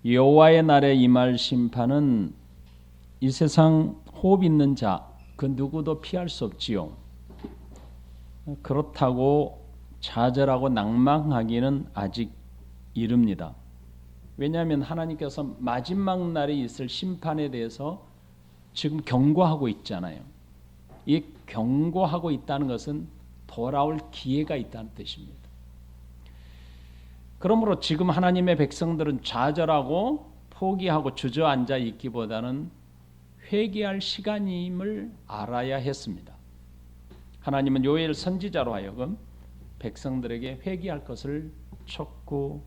여호와의 날에 임할 심판은 이 세상 호흡 있는 자, 그 누구도 피할 수 없지요. 그렇다고 좌절하고 낭망하기는 아직 이릅니다. 왜냐하면 하나님께서 마지막 날에 있을 심판에 대해서 지금 경고하고 있잖아요. 이 경고하고 있다는 것은 돌아올 기회가 있다는 뜻입니다. 그러므로 지금 하나님의 백성들은 좌절하고 포기하고 주저앉아 있기보다는 회개할 시간임을 알아야 했습니다. 하나님은 요엘 선지자로 하여금 백성들에게 회개할 것을 촉구하게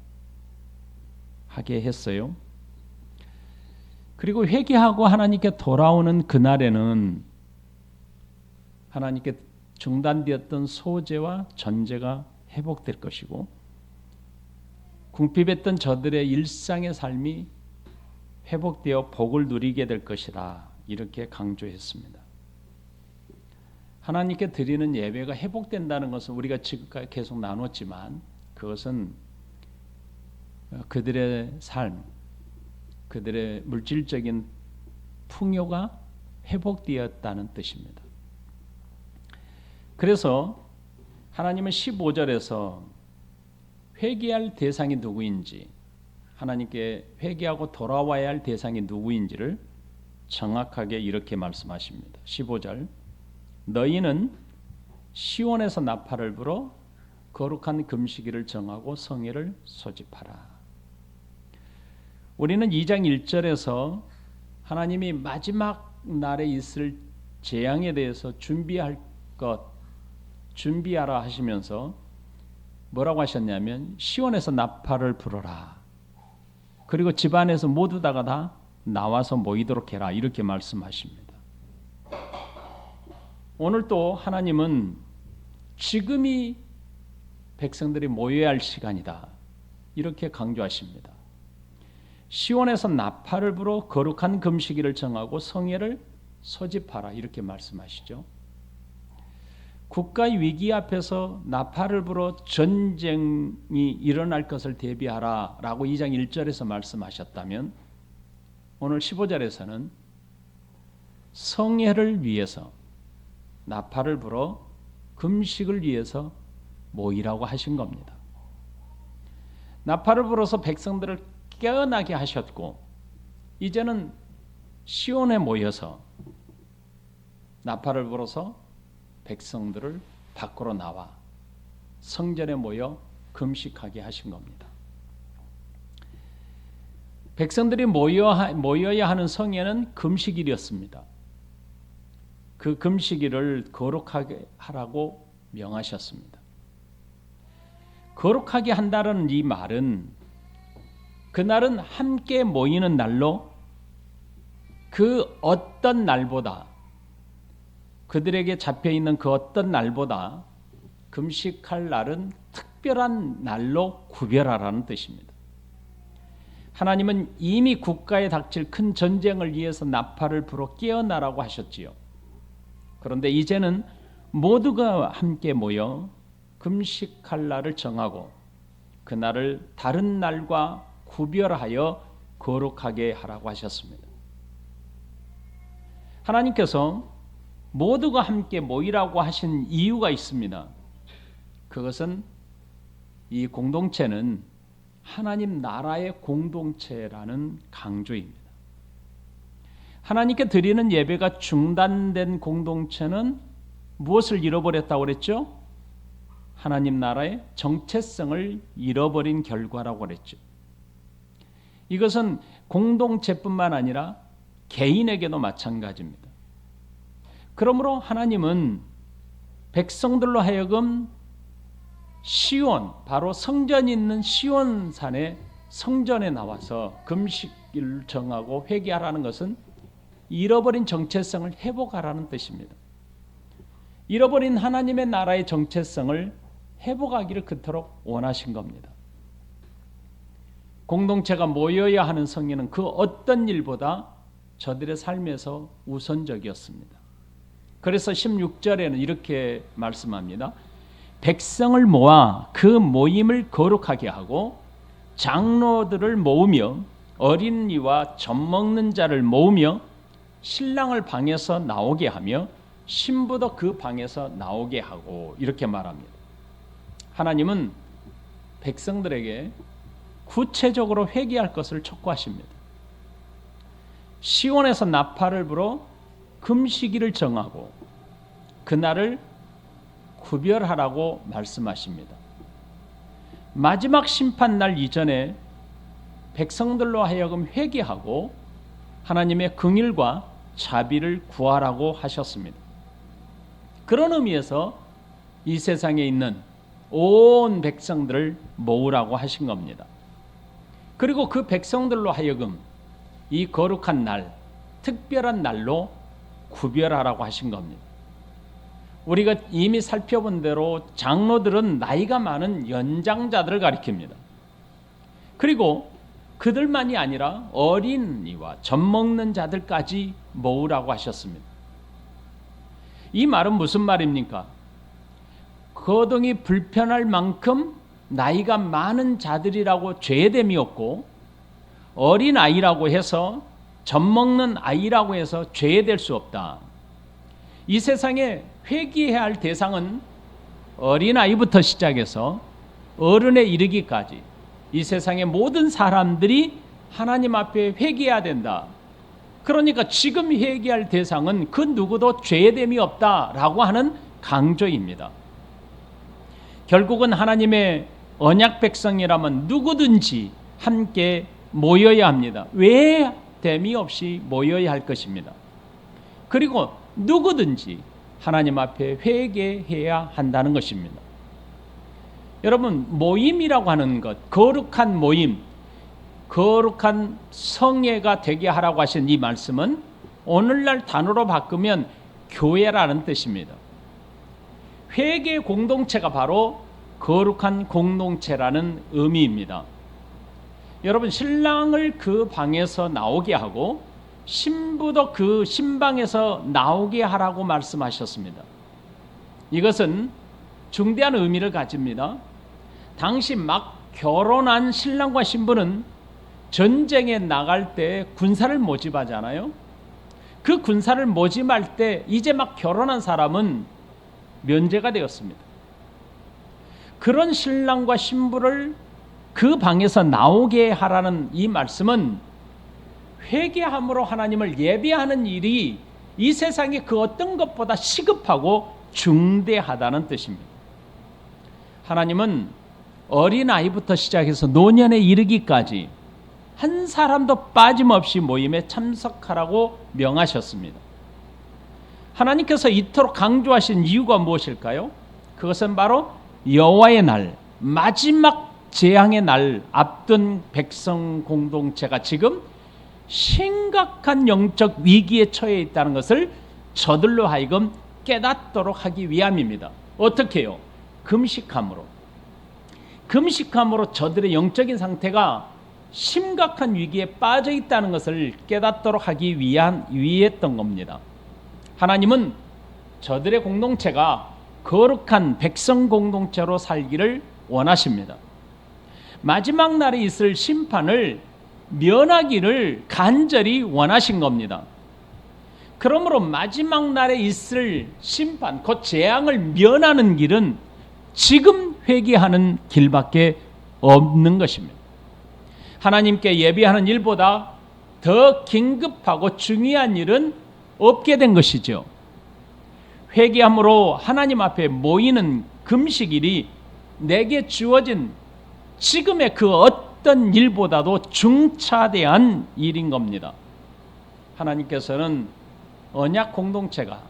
했어요. 그리고 회개하고 하나님께 돌아오는 그날에는 하나님께 중단되었던 소재와 전제가 회복될 것이고 궁핍했던 저들의 일상의 삶이 회복되어 복을 누리게 될 것이다. 이렇게 강조했습니다. 하나님께 드리는 예배가 회복된다는 것은 우리가 지금까지 계속 나눴지만 그것은 그들의 삶, 그들의 물질적인 풍요가 회복되었다는 뜻입니다. 그래서 하나님은 15절에서 회개할 대상이 누구인지, 하나님께 회개하고 돌아와야 할 대상이 누구인지를 정확하게 이렇게 말씀하십니다. 15절, 너희는 시온에서 나팔을 불어 거룩한 금식일을 정하고 성회를 소집하라. 우리는 2장 1절에서 하나님이 마지막 날에 있을 재앙에 대해서 준비할 것, 준비하라 하시면서 뭐라고 하셨냐면 시온에서 나팔을 불어라. 그리고 집안에서 모두 다 나와서 모이도록 해라. 이렇게 말씀하십니다. 오늘 또 하나님은 지금이 백성들이 모여야 할 시간이다. 이렇게 강조하십니다. 시온에서 나팔을 불어 거룩한 금식일을 정하고 성회를 소집하라. 이렇게 말씀하시죠. 국가 위기 앞에서 나팔을 불어 전쟁이 일어날 것을 대비하라 라고 2장 1절에서 말씀하셨다면 오늘 15절에서는 성회를 위해서 나팔을 불어 금식을 위해서 모이라고 하신 겁니다. 나팔을 불어서 백성들을 깨어나게 하셨고 이제는 시온에 모여서 나팔을 불어서 백성들을 밖으로 나와 성전에 모여 금식하게 하신 겁니다. 백성들이 모여야 하는 성회는 금식일이었습니다. 그 금식일을 거룩하게 하라고 명하셨습니다. 거룩하게 한다는 이 말은 그날은 함께 모이는 날로 그 어떤 날보다 그들에게 잡혀있는 그 어떤 날보다 금식할 날은 특별한 날로 구별하라는 뜻입니다. 하나님은 이미 국가에 닥칠 큰 전쟁을 위해서 나팔을 불어 깨어나라고 하셨지요. 그런데 이제는 모두가 함께 모여 금식할 날을 정하고 그 날을 다른 날과 구별하여 거룩하게 하라고 하셨습니다. 하나님께서 모두가 함께 모이라고 하신 이유가 있습니다. 그것은 이 공동체는 하나님 나라의 공동체라는 강조입니다. 하나님께 드리는 예배가 중단된 공동체는 무엇을 잃어버렸다고 그랬죠? 하나님 나라의 정체성을 잃어버린 결과라고 그랬죠. 이것은 공동체뿐만 아니라 개인에게도 마찬가지입니다. 그러므로 하나님은 백성들로 하여금 시온, 바로 성전이 있는 시온산의 성전에 나와서 금식일을 정하고 회개하라는 것은 잃어버린 정체성을 회복하라는 뜻입니다. 잃어버린 하나님의 나라의 정체성을 회복하기를 그토록 원하신 겁니다. 공동체가 모여야 하는 성회는 그 어떤 일보다 저들의 삶에서 우선적이었습니다. 그래서 16절에는 이렇게 말씀합니다. 백성을 모아 그 모임을 거룩하게 하고 장로들을 모으며 어린이와 젖먹는 자를 모으며 신랑을 방에서 나오게 하며 신부도 그 방에서 나오게 하고, 이렇게 말합니다. 하나님은 백성들에게 구체적으로 회개할 것을 촉구하십니다. 시온에서 나팔을 불어 금식일을 정하고 그날을 구별하라고 말씀하십니다. 마지막 심판날 이전에 백성들로 하여금 회개하고 하나님의 긍휼과 자비를 구하라고 하셨습니다. 그런 의미에서 이 세상에 있는 온 백성들을 모으라고 하신 겁니다. 그리고 그 백성들로 하여금 이 거룩한 날, 특별한 날로 구별하라고 하신 겁니다. 우리가 이미 살펴본 대로 장로들은 나이가 많은 연장자들을 가리킵니다. 그리고 그들만이 아니라 어린이와 젖먹는 자들까지 모으라고 하셨습니다. 이 말은 무슨 말입니까? 거동이 불편할 만큼 나이가 많은 자들이라고 죄됨이 없고, 어린 아이라고 해서 젖먹는 아이라고 해서 죄될 수 없다. 이 세상에 회개해야 할 대상은 어린 아이부터 시작해서 어른에 이르기까지 이 세상의 모든 사람들이 하나님 앞에 회개해야 된다. 그러니까 지금 회개할 대상은 그 누구도 죄됨이 없다라고 하는 강조입니다. 결국은 하나님의 언약 백성이라면 누구든지 함께 모여야 합니다. 외됨이 없이 모여야 할 것입니다. 그리고 누구든지 하나님 앞에 회개해야 한다는 것입니다. 여러분, 모임이라고 하는 것, 거룩한 모임, 거룩한 성회가 되게 하라고 하신 이 말씀은 오늘날 단어로 바꾸면 교회라는 뜻입니다. 회개 공동체가 바로 거룩한 공동체라는 의미입니다. 여러분, 신랑을 그 방에서 나오게 하고 신부도 그 신방에서 나오게 하라고 말씀하셨습니다. 이것은 중대한 의미를 가집니다. 당시 막 결혼한 신랑과 신부는 전쟁에 나갈 때 군사를 모집하잖아요. 그 군사를 모집할 때 이제 막 결혼한 사람은 면제가 되었습니다. 그런 신랑과 신부를 그 방에서 나오게 하라는 이 말씀은 회개함으로 하나님을 예배하는 일이 이 세상에 그 어떤 것보다 시급하고 중대하다는 뜻입니다. 하나님은 어린아이부터 시작해서 노년에 이르기까지 한 사람도 빠짐없이 모임에 참석하라고 명하셨습니다. 하나님께서 이토록 강조하신 이유가 무엇일까요? 그것은 바로 여호와의 날, 마지막 재앙의 날 앞둔 백성 공동체가 지금 심각한 영적 위기에 처해 있다는 것을 저들로 하여금 깨닫도록 하기 위함입니다. 어떻게 해요? 금식함으로 저들의 영적인 상태가 심각한 위기에 빠져 있다는 것을 깨닫도록 하기 위했던 겁니다. 하나님은 저들의 공동체가 거룩한 백성 공동체로 살기를 원하십니다. 마지막 날에 있을 심판을 면하기를 간절히 원하신 겁니다. 그러므로 마지막 날에 있을 심판, 곧 재앙을 면하는 길은 지금 회개하는 길밖에 없는 것입니다. 하나님께 예배하는 일보다 더 긴급하고 중요한 일은 없게 된 것이죠. 회개함으로 하나님 앞에 모이는 금식일이 내게 주어진 지금의 그 어떤 일보다도 중차대한 일인 겁니다. 하나님께서는 언약 공동체가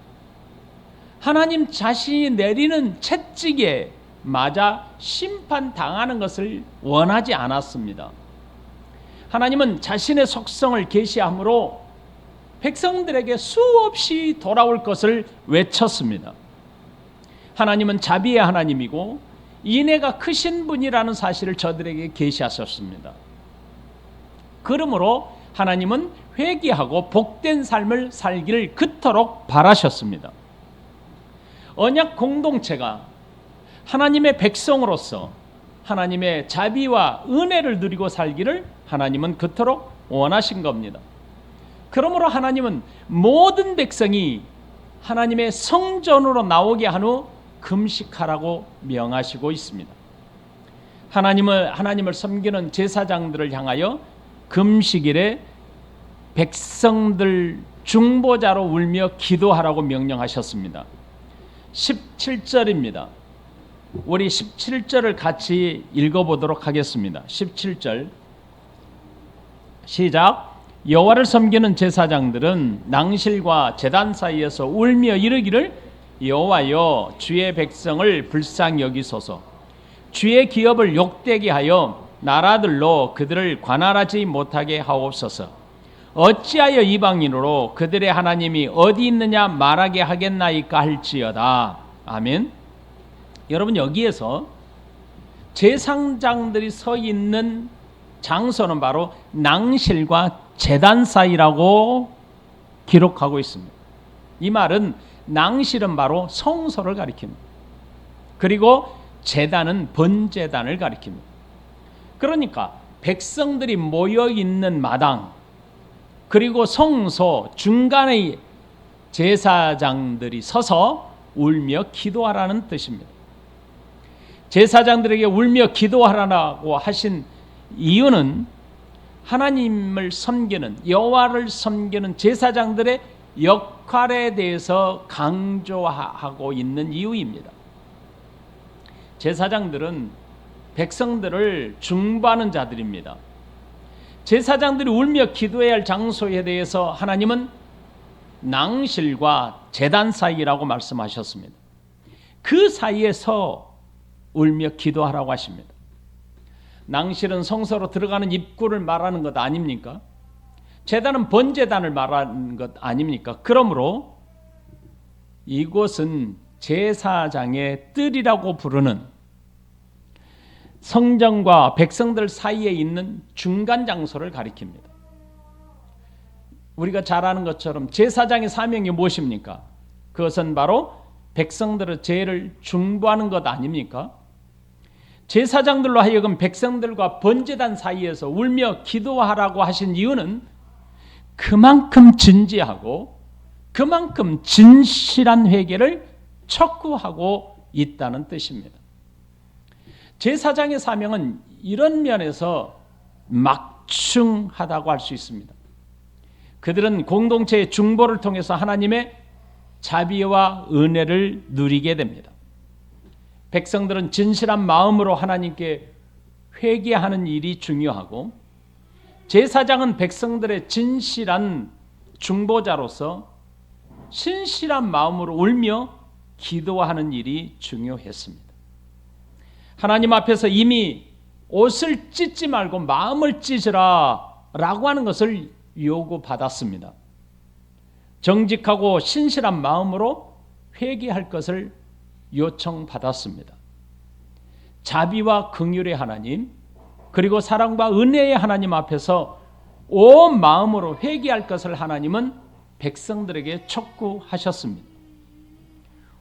하나님 자신이 내리는 채찍에 맞아 심판당하는 것을 원하지 않았습니다. 하나님은 자신의 속성을 계시함으로 백성들에게 수없이 돌아올 것을 외쳤습니다. 하나님은 자비의 하나님이고 인애가 크신 분이라는 사실을 저들에게 계시하셨습니다. 그러므로 하나님은 회개하고 복된 삶을 살기를 그토록 바라셨습니다. 언약 공동체가 하나님의 백성으로서 하나님의 자비와 은혜를 누리고 살기를 하나님은 그토록 원하신 겁니다. 그러므로 하나님은 모든 백성이 하나님의 성전으로 나오게 한 후 금식하라고 명하시고 있습니다. 하나님을 섬기는 제사장들을 향하여 금식일에 백성들 중보자로 울며 기도하라고 명령하셨습니다. 17절입니다. 우리 17절을 같이 읽어보도록 하겠습니다. 17절 시작. 여호와를 섬기는 제사장들은 낭실과 제단 사이에서 울며 이르기를 여호와여 주의 백성을 불쌍히 여기소서 주의 기업을 욕되게 하여 나라들로 그들을 관할하지 못하게 하옵소서 어찌하여 이방인으로 그들의 하나님이 어디 있느냐 말하게 하겠나이까 할지어다. 아멘. 여러분 여기에서 제사장들이 서 있는 장소는 바로 낭실과 제단 사이라고 기록하고 있습니다. 이 말은 낭실은 바로 성소를 가리킵니다. 그리고 제단은 번제단을 가리킵니다. 그러니까 백성들이 모여 있는 마당 그리고 성소 중간에 제사장들이 서서 울며 기도하라는 뜻입니다. 제사장들에게 울며 기도하라고 하신 이유는 하나님을 섬기는 여호와를 섬기는 제사장들의 역할에 대해서 강조하고 있는 이유입니다. 제사장들은 백성들을 중보하는 자들입니다. 제사장들이 울며 기도해야 할 장소에 대해서 하나님은 낭실과 제단 사이라고 말씀하셨습니다. 그 사이에서 울며 기도하라고 하십니다. 낭실은 성소로 들어가는 입구를 말하는 것 아닙니까? 제단은 번제단을 말하는 것 아닙니까? 그러므로 이곳은 제사장의 뜰이라고 부르는 성전과 백성들 사이에 있는 중간 장소를 가리킵니다. 우리가 잘 아는 것처럼 제사장의 사명이 무엇입니까? 그것은 바로 백성들의 죄를 중보하는 것 아닙니까? 제사장들로 하여금 백성들과 번제단 사이에서 울며 기도하라고 하신 이유는 그만큼 진지하고 그만큼 진실한 회개를 촉구하고 있다는 뜻입니다. 제사장의 사명은 이런 면에서 막중하다고 할 수 있습니다. 그들은 공동체의 중보를 통해서 하나님의 자비와 은혜를 누리게 됩니다. 백성들은 진실한 마음으로 하나님께 회개하는 일이 중요하고 제사장은 백성들의 진실한 중보자로서 신실한 마음으로 울며 기도하는 일이 중요했습니다. 하나님 앞에서 이미 옷을 찢지 말고 마음을 찢으라 라고 하는 것을 요구받았습니다. 정직하고 신실한 마음으로 회개할 것을 요청받았습니다. 자비와 긍휼의 하나님 그리고 사랑과 은혜의 하나님 앞에서 온 마음으로 회개할 것을 하나님은 백성들에게 촉구하셨습니다.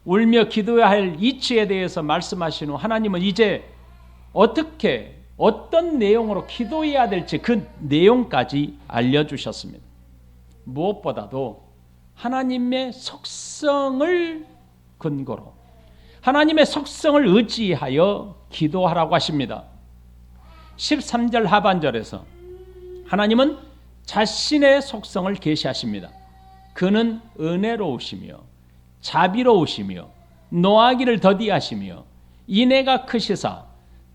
울며 기도해야 할 이치에 대해서 말씀하신 후 하나님은 이제 어떤 내용으로 기도해야 될지 그 내용까지 알려주셨습니다. 무엇보다도 하나님의 속성을 근거로 하나님의 속성을 의지하여 기도하라고 하십니다. 13절 하반절에서 하나님은 자신의 속성을 계시하십니다. 그는 은혜로우시며 자비로우시며 노하기를 더디하시며 인애가 크시사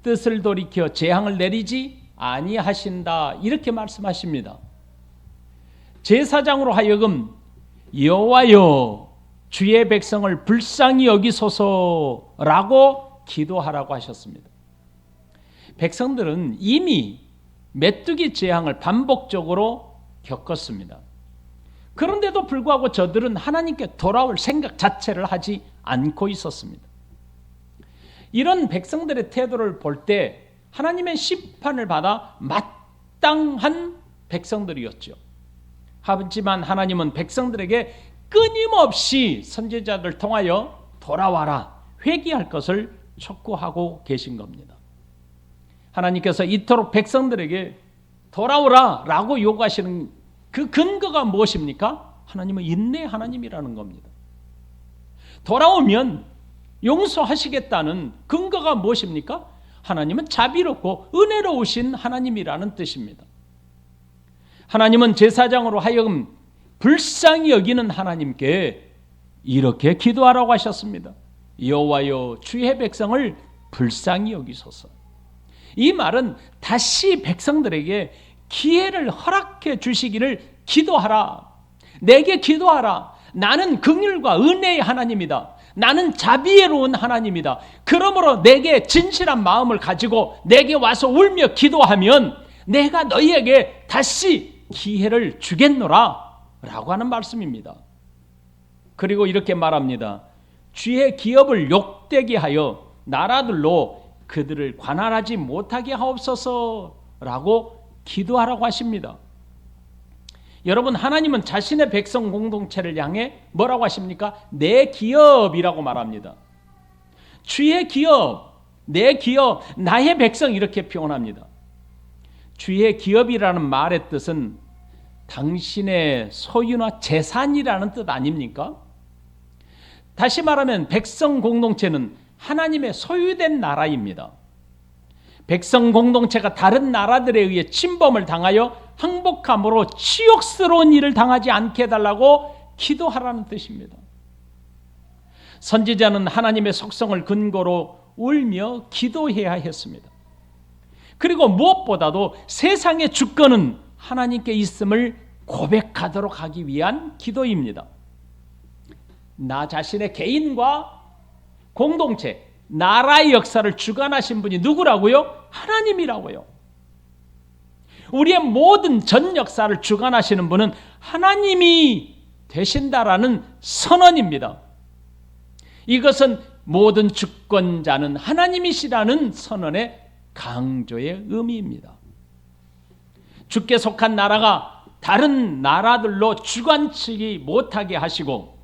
뜻을 돌이켜 재앙을 내리지 아니하신다 이렇게 말씀하십니다. 제사장으로 하여금 여호와여 주의 백성을 불쌍히 여기소서라고 기도하라고 하셨습니다. 백성들은 이미 메뚜기 재앙을 반복적으로 겪었습니다. 그런데도 불구하고 저들은 하나님께 돌아올 생각 자체를 하지 않고 있었습니다. 이런 백성들의 태도를 볼 때 하나님의 심판을 받아 마땅한 백성들이었죠. 하지만 하나님은 백성들에게 끊임없이 선지자들을 통하여 돌아와라, 회개할 것을 촉구하고 계신 겁니다. 하나님께서 이토록 백성들에게 돌아오라 라고 요구하시는 그 근거가 무엇입니까? 하나님은 인내 하나님이라는 겁니다. 돌아오면 용서하시겠다는 근거가 무엇입니까? 하나님은 자비롭고 은혜로우신 하나님이라는 뜻입니다. 하나님은 제사장으로 하여금 불쌍히 여기는 하나님께 이렇게 기도하라고 하셨습니다. 여호와여 주의 백성을 불쌍히 여기소서. 이 말은 다시 백성들에게 기회를 허락해 주시기를 기도하라. 내게 기도하라. 나는 긍휼과 은혜의 하나님이다. 나는 자비로운 하나님이다. 그러므로 내게 진실한 마음을 가지고 내게 와서 울며 기도하면 내가 너희에게 다시 기회를 주겠노라 라고 하는 말씀입니다. 그리고 이렇게 말합니다. 주의 기업을 욕되게 하여 나라들로 그들을 관할하지 못하게 하옵소서 라고 기도하라고 하십니다. 여러분, 하나님은 자신의 백성 공동체를 향해 뭐라고 하십니까? 내 기업이라고 말합니다. 주의 기업, 내 기업, 나의 백성 이렇게 표현합니다. 주의 기업이라는 말의 뜻은 당신의 소유나 재산이라는 뜻 아닙니까? 다시 말하면 백성 공동체는 하나님의 소유된 나라입니다. 백성 공동체가 다른 나라들에 의해 침범을 당하여 항복함으로 치욕스러운 일을 당하지 않게 해달라고 기도하라는 뜻입니다. 선지자는 하나님의 속성을 근거로 울며 기도해야 했습니다. 그리고 무엇보다도 세상의 주권은 하나님께 있음을 고백하도록 하기 위한 기도입니다. 나 자신의 개인과 공동체, 나라의 역사를 주관하신 분이 누구라고요? 하나님이라고요. 우리의 모든 전 역사를 주관하시는 분은 하나님이 되신다라는 선언입니다. 이것은 모든 주권자는 하나님이시라는 선언의 강조의 의미입니다. 주께 속한 나라가 다른 나라들로 주관치기 못하게 하시고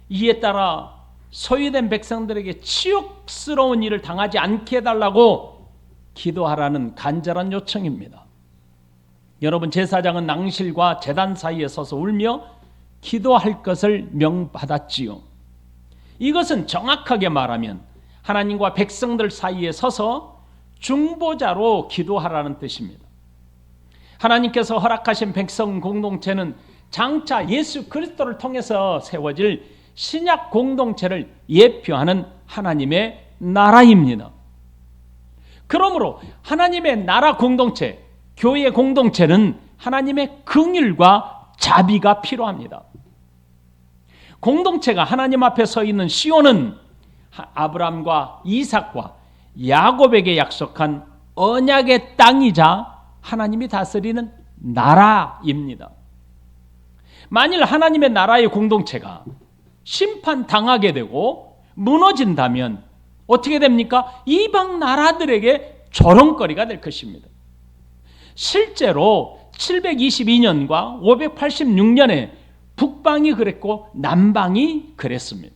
이에 따라 소유된 백성들에게 치욕스러운 일을 당하지 않게 해달라고 기도하라는 간절한 요청입니다. 여러분, 제사장은 낭실과 제단 사이에 서서 울며 기도할 것을 명받았지요. 이것은 정확하게 말하면 하나님과 백성들 사이에 서서 중보자로 기도하라는 뜻입니다. 하나님께서 허락하신 백성 공동체는 장차 예수 그리스도를 통해서 세워질 신약 공동체를 예표하는 하나님의 나라입니다. 그러므로 하나님의 나라 공동체, 교회 공동체는 하나님의 긍휼과 자비가 필요합니다. 공동체가 하나님 앞에 서 있는 시온은 아브라함과 이삭과 야곱에게 약속한 언약의 땅이자 하나님이 다스리는 나라입니다. 만일 하나님의 나라의 공동체가 심판당하게 되고 무너진다면 어떻게 됩니까? 이방 나라들에게 조롱거리가 될 것입니다. 실제로 722년과 586년에 북방이 그랬고 남방이 그랬습니다.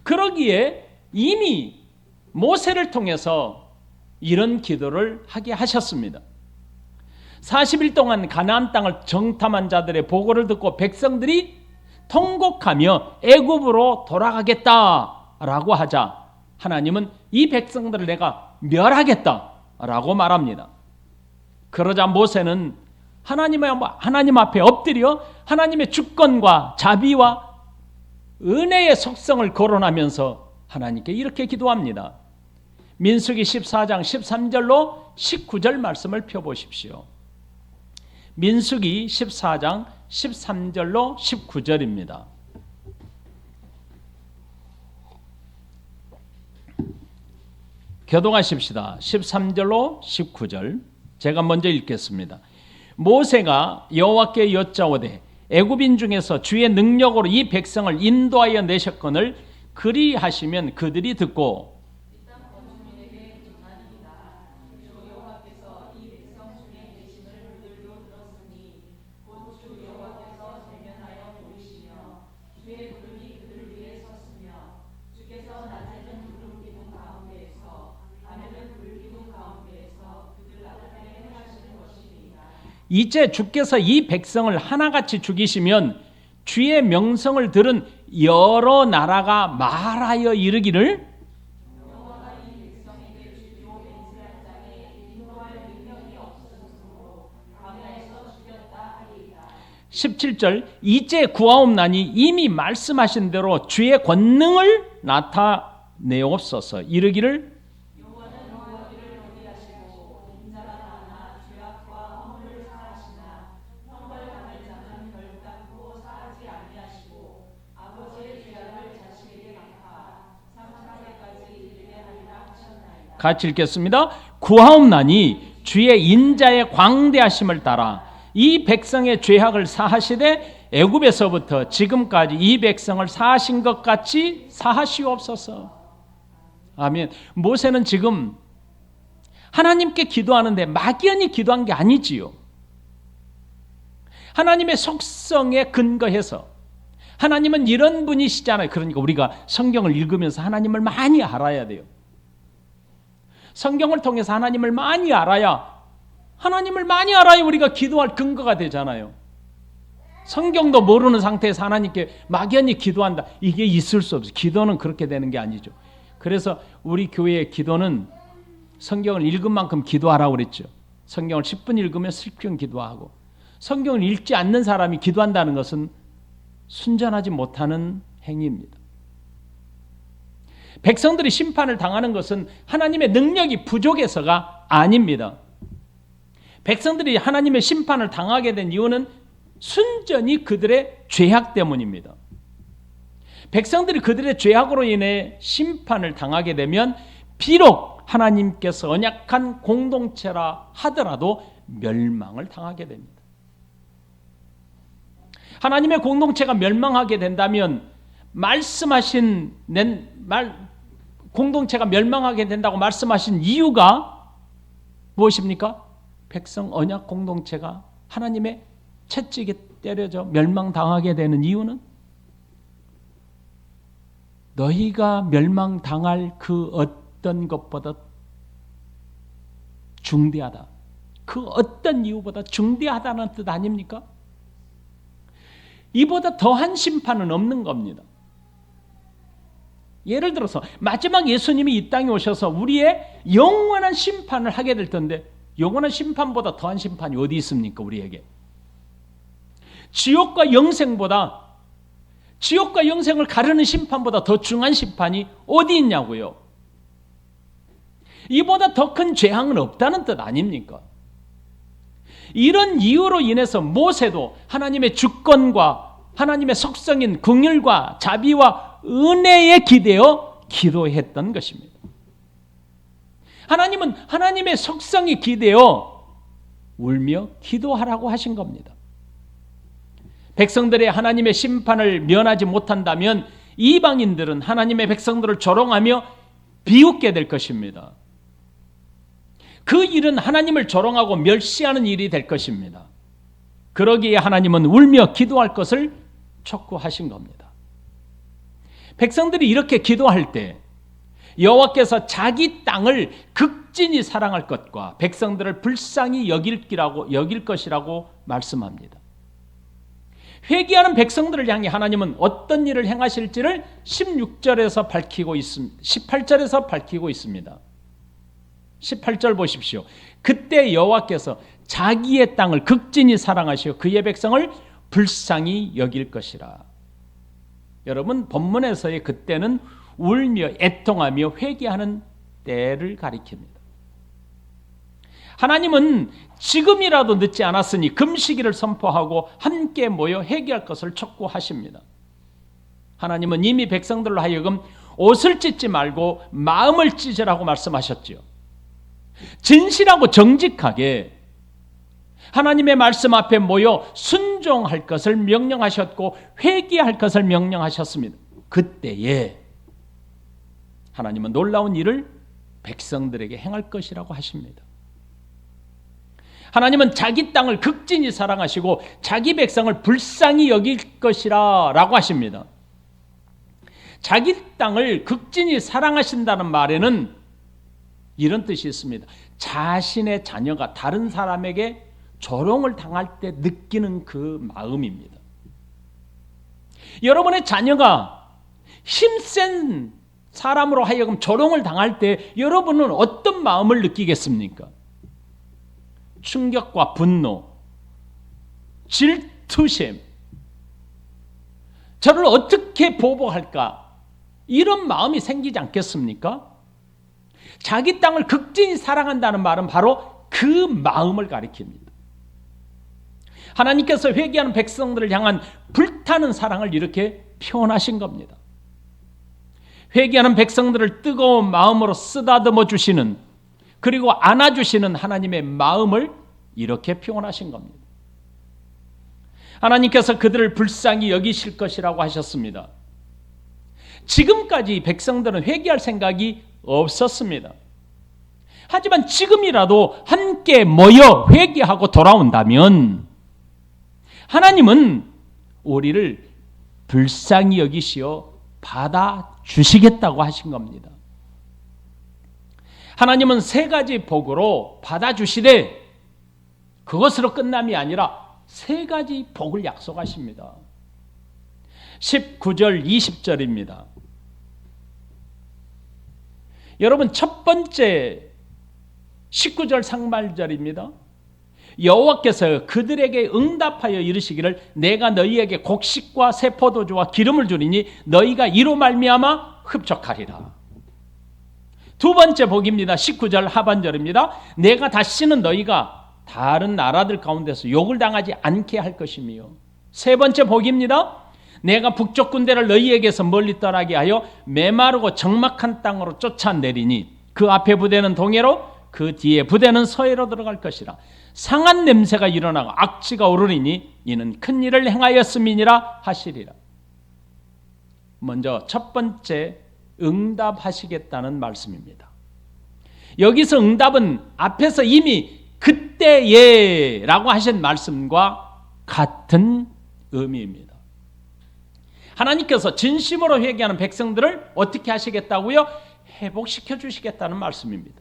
그러기에 이미 모세를 통해서 이런 기도를 하게 하셨습니다. 40일 동안 가나안 땅을 정탐한 자들의 보고를 듣고 백성들이 통곡하며 애굽으로 돌아가겠다라고 하자 하나님은 이 백성들을 내가 멸하겠다라고 말합니다. 그러자 모세는 하나님 앞에 엎드려 하나님의 주권과 자비와 은혜의 속성을 거론하면서 하나님께 이렇게 기도합니다. 민수기 14장 13절로 19절 말씀을 펴보십시오. 민수기 14장 13절로 19절입니다. 교동하십시다. 13절로 19절 제가 먼저 읽겠습니다. 모세가 여호와께 여짜오되 애굽인 중에서 주의 능력으로 이 백성을 인도하여 내셨거늘 그리하시면 그들이 듣고 이제 주께서 이 백성을 하나같이 죽이시면 주의 명성을 들은 여러 나라가 말하여 이르기를 17절 이제 구하옵나니 이미 말씀하신 대로 주의 권능을 나타내옵소서. 이르기를 같이 읽겠습니다. 구하옵나니 주의 인자의 광대하심을 따라 이 백성의 죄악을 사하시되 애굽에서부터 지금까지 이 백성을 사하신 것 같이 사하시옵소서. 아멘. 모세는 지금 하나님께 기도하는데 막연히 기도한 게 아니지요. 하나님의 속성에 근거해서 하나님은 이런 분이시잖아요. 그러니까 우리가 성경을 읽으면서 하나님을 많이 알아야 돼요. 성경을 통해서 하나님을 많이 알아야 우리가 기도할 근거가 되잖아요. 성경도 모르는 상태에서 하나님께 막연히 기도한다. 이게 있을 수 없어요. 기도는 그렇게 되는 게 아니죠. 그래서 우리 교회의 기도는 성경을 읽은 만큼 기도하라고 그랬죠. 성경을 10분 읽으면 10분 기도하고, 성경을 읽지 않는 사람이 기도한다는 것은 순전하지 못하는 행위입니다. 백성들이 심판을 당하는 것은 하나님의 능력이 부족해서가 아닙니다. 백성들이 하나님의 심판을 당하게 된 이유는 순전히 그들의 죄악 때문입니다. 백성들이 그들의 죄악으로 인해 심판을 당하게 되면 비록 하나님께서 언약한 공동체라 하더라도 멸망을 당하게 됩니다. 하나님의 공동체가 멸망하게 된다면 공동체가 멸망하게 된다고 말씀하신 이유가 무엇입니까? 백성 언약 공동체가 하나님의 채찍에 때려져 멸망당하게 되는 이유는 너희가 멸망당할 그 어떤 것보다 중대하다. 그 어떤 이유보다 중대하다는 뜻 아닙니까? 이보다 더한 심판은 없는 겁니다. 예를 들어서 마지막 예수님이 이 땅에 오셔서 우리의 영원한 심판을 하게 될 텐데 영원한 심판보다 더한 심판이 어디 있습니까? 우리에게. 지옥과 영생을 가르는 심판보다 더 중한 심판이 어디 있냐고요. 이보다 더 큰 죄악은 없다는 뜻 아닙니까? 이런 이유로 인해서 모세도 하나님의 주권과 하나님의 속성인 긍휼과 자비와 은혜에 기대어 기도했던 것입니다. 하나님은 하나님의 속성이 기대어 울며 기도하라고 하신 겁니다. 백성들의 하나님의 심판을 면하지 못한다면 이방인들은 하나님의 백성들을 조롱하며 비웃게 될 것입니다. 그 일은 하나님을 조롱하고 멸시하는 일이 될 것입니다. 그러기에 하나님은 울며 기도할 것을 촉구하신 겁니다. 백성들이 이렇게 기도할 때 여호와께서 자기 땅을 극진히 사랑할 것과 백성들을 불쌍히 여길 것이라고 말씀합니다. 회개하는 백성들을 향해 하나님은 어떤 일을 행하실지를 16절에서 밝히고 있습니다. 18절에서 밝히고 있습니다. 18절 보십시오. 그때 여호와께서 자기의 땅을 극진히 사랑하시어 그의 백성을 불쌍히 여길 것이라. 여러분, 본문에서의 그때는 울며 애통하며 회개하는 때를 가리킵니다. 하나님은 지금이라도 늦지 않았으니 금식일을 선포하고 함께 모여 회개할 것을 촉구하십니다. 하나님은 이미 백성들로 하여금 옷을 찢지 말고 마음을 찢으라고 말씀하셨죠. 진실하고 정직하게 하나님의 말씀 앞에 모여 순종할 것을 명령하셨고 회개할 것을 명령하셨습니다. 그때에 하나님은 놀라운 일을 백성들에게 행할 것이라고 하십니다. 하나님은 자기 땅을 극진히 사랑하시고 자기 백성을 불쌍히 여길 것이라 라고 하십니다. 자기 땅을 극진히 사랑하신다는 말에는 이런 뜻이 있습니다. 자신의 자녀가 다른 사람에게 조롱을 당할 때 느끼는 그 마음입니다. 여러분의 자녀가 힘센 사람으로 하여금 조롱을 당할 때 여러분은 어떤 마음을 느끼겠습니까? 충격과 분노, 질투심, 저를 어떻게 보복할까? 이런 마음이 생기지 않겠습니까? 자기 땅을 극진히 사랑한다는 말은 바로 그 마음을 가리킵니다. 하나님께서 회개하는 백성들을 향한 불타는 사랑을 이렇게 표현하신 겁니다. 회개하는 백성들을 뜨거운 마음으로 쓰다듬어 주시는, 그리고 안아주시는 하나님의 마음을 이렇게 표현하신 겁니다. 하나님께서 그들을 불쌍히 여기실 것이라고 하셨습니다. 지금까지 백성들은 회개할 생각이 없었습니다. 하지만 지금이라도 함께 모여 회개하고 돌아온다면 하나님은 우리를 불쌍히 여기시어 받아주시겠다고 하신 겁니다. 하나님은 세 가지 복으로 받아주시되 그것으로 끝남이 아니라 세 가지 복을 약속하십니다. 19절 20절입니다. 여러분, 첫 번째 19절 상말절입니다. 여호와께서 그들에게 응답하여 이르시기를 내가 너희에게 곡식과 새 포도주와 기름을 주리니 너희가 이로 말미암아 흡족하리라. 두 번째 복입니다. 19절 하반절입니다. 내가 다시는 너희가 다른 나라들 가운데서 욕을 당하지 않게 할 것이며, 세 번째 복입니다. 내가 북쪽 군대를 너희에게서 멀리 떠나게 하여 메마르고 적막한 땅으로 쫓아내리니 그 앞에 부대는 동해로 그 뒤에 부대는 서해로 들어갈 것이라. 상한 냄새가 일어나고 악취가 오르리니 이는 큰 일을 행하였음이니라 하시리라. 먼저 첫 번째 응답하시겠다는 말씀입니다. 여기서 응답은 앞에서 이미 그때예라고 하신 말씀과 같은 의미입니다. 하나님께서 진심으로 회개하는 백성들을 어떻게 하시겠다고요? 회복시켜 주시겠다는 말씀입니다.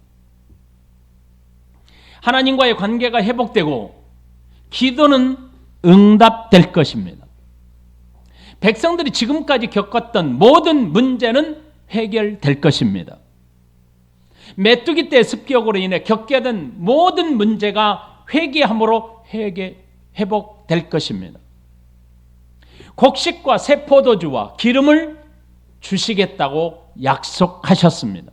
하나님과의 관계가 회복되고 기도는 응답될 것입니다. 백성들이 지금까지 겪었던 모든 문제는 해결될 것입니다. 메뚜기 때 습격으로 인해 겪게 된 모든 문제가 회개함으로 회복될 것입니다. 곡식과 새 포도주와 기름을 주시겠다고 약속하셨습니다.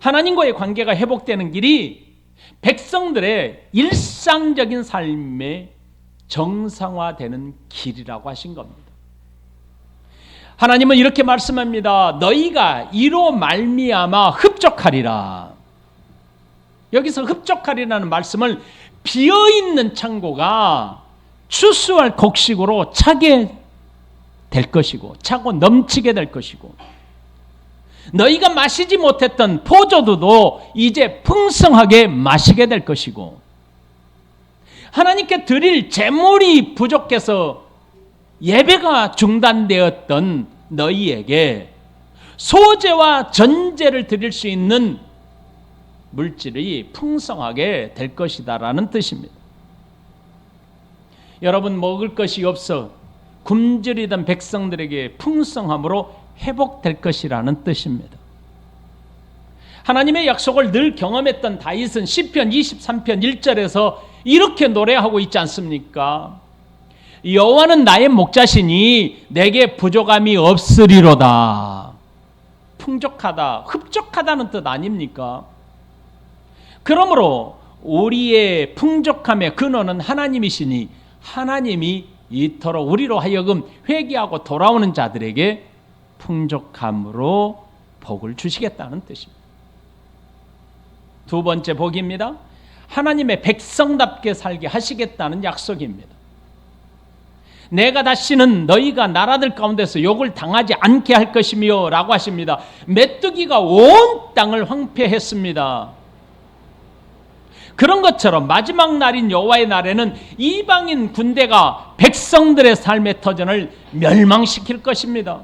하나님과의 관계가 회복되는 길이 백성들의 일상적인 삶의 정상화되는 길이라고 하신 겁니다. 하나님은 이렇게 말씀합니다. 너희가 이로 말미암아 흡족하리라. 여기서 흡족하리라는 말씀을 비어있는 창고가 추수할 곡식으로 차게 될 것이고 차고 넘치게 될 것이고, 너희가 마시지 못했던 포도주도 이제 풍성하게 마시게 될 것이고, 하나님께 드릴 제물이 부족해서 예배가 중단되었던 너희에게 소제와 전제를 드릴 수 있는 물질이 풍성하게 될 것이다라는 뜻입니다. 여러분, 먹을 것이 없어 굶주리던 백성들에게 풍성함으로 회복될 것이라는 뜻입니다. 하나님의 약속을 늘 경험했던 다윗은 시편 23편 1절에서 이렇게 노래하고 있지 않습니까? 여호와는 나의 목자시니 내게 부족함이 없으리로다. 풍족하다, 흡족하다는 뜻 아닙니까? 그러므로 우리의 풍족함의 근원은 하나님이시니 하나님이 이토록 우리로 하여금 회개하고 돌아오는 자들에게 풍족함으로 복을 주시겠다는 뜻입니다. 두 번째 복입니다. 하나님의 백성답게 살게 하시겠다는 약속입니다. 내가 다시는 너희가 나라들 가운데서 욕을 당하지 않게 할 것이며 라고 하십니다. 메뚜기가 온 땅을 황폐했습니다. 그런 것처럼 마지막 날인 여호와의 날에는 이방인 군대가 백성들의 삶의 터전을 멸망시킬 것입니다.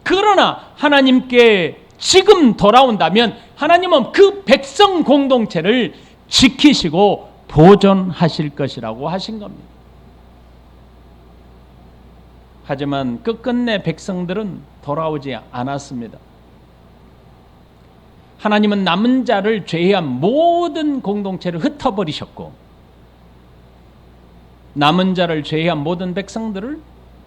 그러나 하나님께 지금 돌아온다면 하나님은 그 백성 공동체를 지키시고 보존하실 것이라고 하신 겁니다. 하지만 끝끝내 백성들은 돌아오지 않았습니다. 하나님은 남은 자를 제외한 모든 공동체를 흩어버리셨고, 남은 자를 제외한 모든 백성들을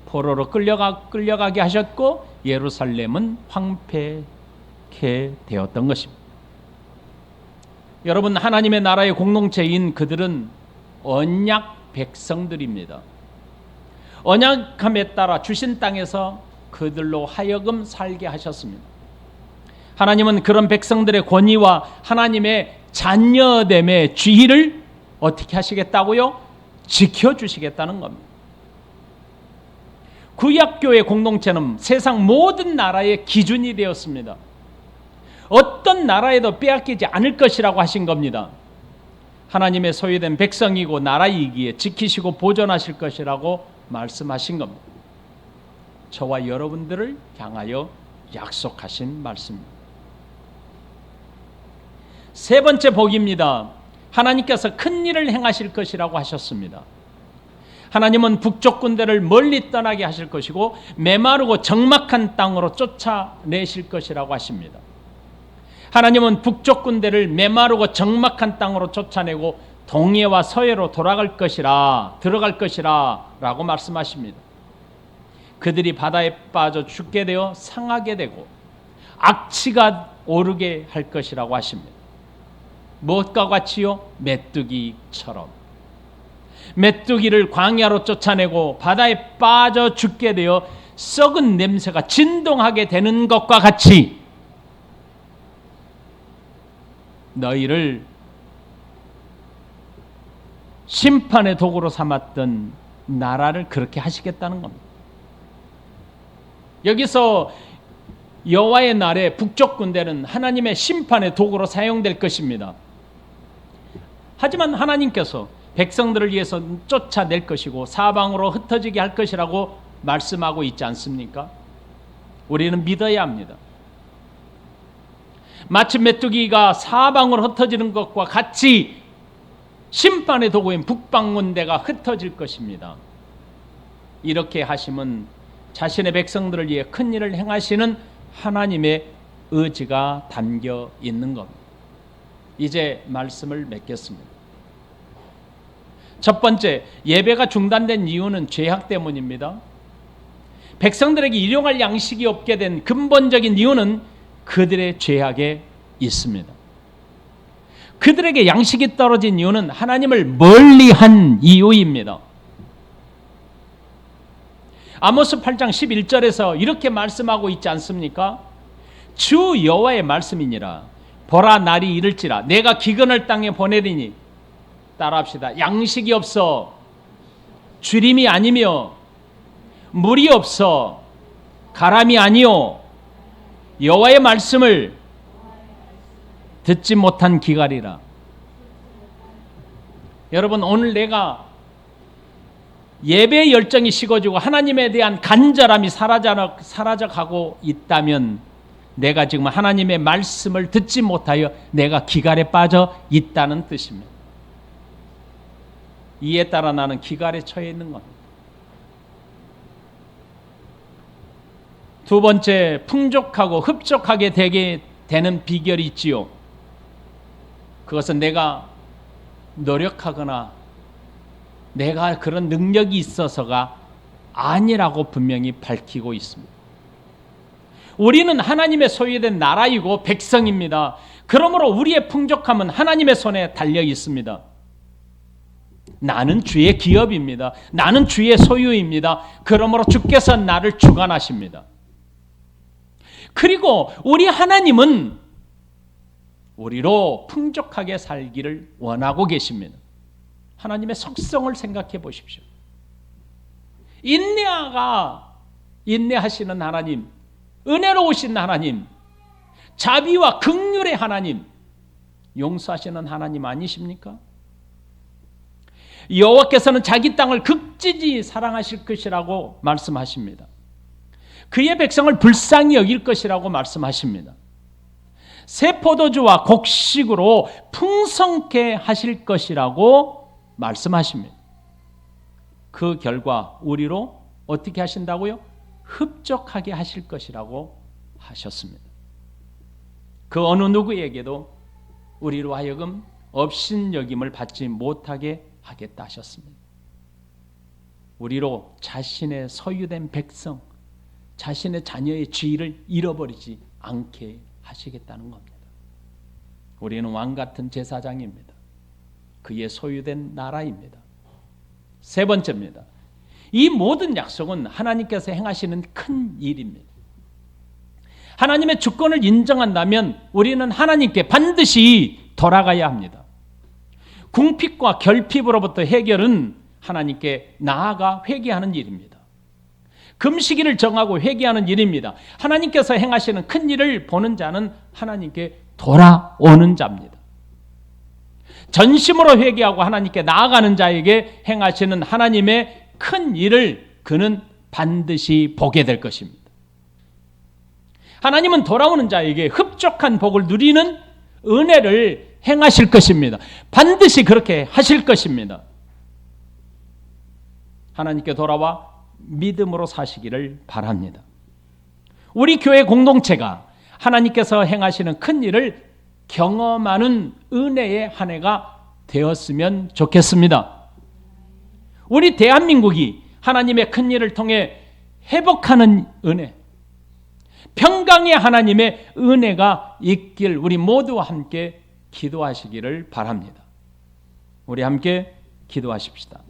포로로 끌려가게 하셨고, 예루살렘은 황폐케 되었던 것입니다. 여러분, 하나님의 나라의 공동체인 그들은 언약 백성들입니다. 언약함에 따라 주신 땅에서 그들로 하여금 살게 하셨습니다. 하나님은 그런 백성들의 권위와 하나님의 자녀됨의 지위를 어떻게 하시겠다고요? 지켜주시겠다는 겁니다. 구약교회 공동체는 세상 모든 나라의 기준이 되었습니다. 어떤 나라에도 빼앗기지 않을 것이라고 하신 겁니다. 하나님의 소유된 백성이고 나라이기에 지키시고 보존하실 것이라고 말씀하신 겁니다. 저와 여러분들을 향하여 약속하신 말씀입니다. 세 번째 복입니다. 하나님께서 큰 일을 행하실 것이라고 하셨습니다. 하나님은 북쪽 군대를 멀리 떠나게 하실 것이고 메마르고 적막한 땅으로 쫓아내실 것이라고 하십니다. 하나님은 북쪽 군대를 메마르고 적막한 땅으로 쫓아내고 동해와 서해로 들어갈 것이라 라고 말씀하십니다. 그들이 바다에 빠져 죽게 되어 상하게 되고 악취가 오르게 할 것이라고 하십니다. 무엇과 같이요? 메뚜기처럼. 메뚜기를 광야로 쫓아내고 바다에 빠져 죽게 되어 썩은 냄새가 진동하게 되는 것과 같이 너희를 심판의 도구로 삼았던 나라를 그렇게 하시겠다는 겁니다. 여기서 여호와의 날에 북쪽 군대는 하나님의 심판의 도구로 사용될 것입니다. 하지만 하나님께서 백성들을 위해서 쫓아낼 것이고 사방으로 흩어지게 할 것이라고 말씀하고 있지 않습니까? 우리는 믿어야 합니다. 마치 메뚜기가 사방으로 흩어지는 것과 같이 심판의 도구인 북방군대가 흩어질 것입니다. 이렇게 하심은 자신의 백성들을 위해 큰 일을 행하시는 하나님의 의지가 담겨 있는 겁니다. 이제 말씀을 맺겠습니다. 첫 번째, 예배가 중단된 이유는 죄악 때문입니다. 백성들에게 일용할 양식이 없게 된 근본적인 이유는 그들의 죄악에 있습니다. 그들에게 양식이 떨어진 이유는 하나님을 멀리한 이유입니다. 아모스 8장 11절에서 이렇게 말씀하고 있지 않습니까? 주 여호와의 말씀이니라. 보라, 날이 이를지라 내가 기근을 땅에 보내리니, 따라합시다. 양식이 없어, 주림이 아니며 물이 없어, 가람이 아니요 여호와의 말씀을 듣지 못한 기갈이라. 여러분, 오늘 내가 예배의 열정이 식어지고 하나님에 대한 간절함이 사라져가고 있다면 내가 지금 하나님의 말씀을 듣지 못하여 내가 기갈에 빠져 있다는 뜻입니다. 이에 따라 나는 기갈에 처해 있는 겁니다. 두 번째, 풍족하고 흡족하게 되게 되는 비결이 있지요. 그것은 내가 노력하거나 내가 그런 능력이 있어서가 아니라고 분명히 밝히고 있습니다. 우리는 하나님의 소유된 나라이고 백성입니다. 그러므로 우리의 풍족함은 하나님의 손에 달려 있습니다. 나는 주의 기업입니다. 나는 주의 소유입니다. 그러므로 주께서 나를 주관하십니다. 그리고 우리 하나님은 우리로 풍족하게 살기를 원하고 계십니다. 하나님의 속성을 생각해 보십시오. 인내하시는 하나님, 은혜로우신 하나님, 자비와 긍휼의 하나님, 용서하시는 하나님 아니십니까? 여호와께서는 자기 땅을 극진히 사랑하실 것이라고 말씀하십니다. 그의 백성을 불쌍히 여길 것이라고 말씀하십니다. 새 포도주와 곡식으로 풍성케 하실 것이라고 말씀하십니다. 그 결과 우리로 어떻게 하신다고요? 흡족하게 하실 것이라고 하셨습니다. 그 어느 누구에게도 우리로 하여금 업신여김을 받지 못하게 하겠다 하셨습니다. 우리로 자신의 소유된 백성, 자신의 자녀의 지위를 잃어버리지 않게 하시겠다는 겁니다. 우리는 왕같은 제사장입니다. 그의 소유된 나라입니다. 세 번째입니다. 이 모든 약속은 하나님께서 행하시는 큰 일입니다. 하나님의 주권을 인정한다면 우리는 하나님께 반드시 돌아가야 합니다. 궁핍과 결핍으로부터 해결은 하나님께 나아가 회개하는 일입니다. 금식일을 정하고 회개하는 일입니다. 하나님께서 행하시는 큰 일을 보는 자는 하나님께 돌아오는 자입니다. 전심으로 회개하고 하나님께 나아가는 자에게 행하시는 하나님의 큰 일을 그는 반드시 보게 될 것입니다. 하나님은 돌아오는 자에게 흡족한 복을 누리는 은혜를 행하실 것입니다. 반드시 그렇게 하실 것입니다. 하나님께 돌아와 믿음으로 사시기를 바랍니다. 우리 교회 공동체가 하나님께서 행하시는 큰 일을 경험하는 은혜의 한 해가 되었으면 좋겠습니다. 우리 대한민국이 하나님의 큰 일을 통해 회복하는 은혜, 평강의 하나님의 은혜가 있길 우리 모두와 함께 기도하시기를 바랍니다. 우리 함께 기도하십시다.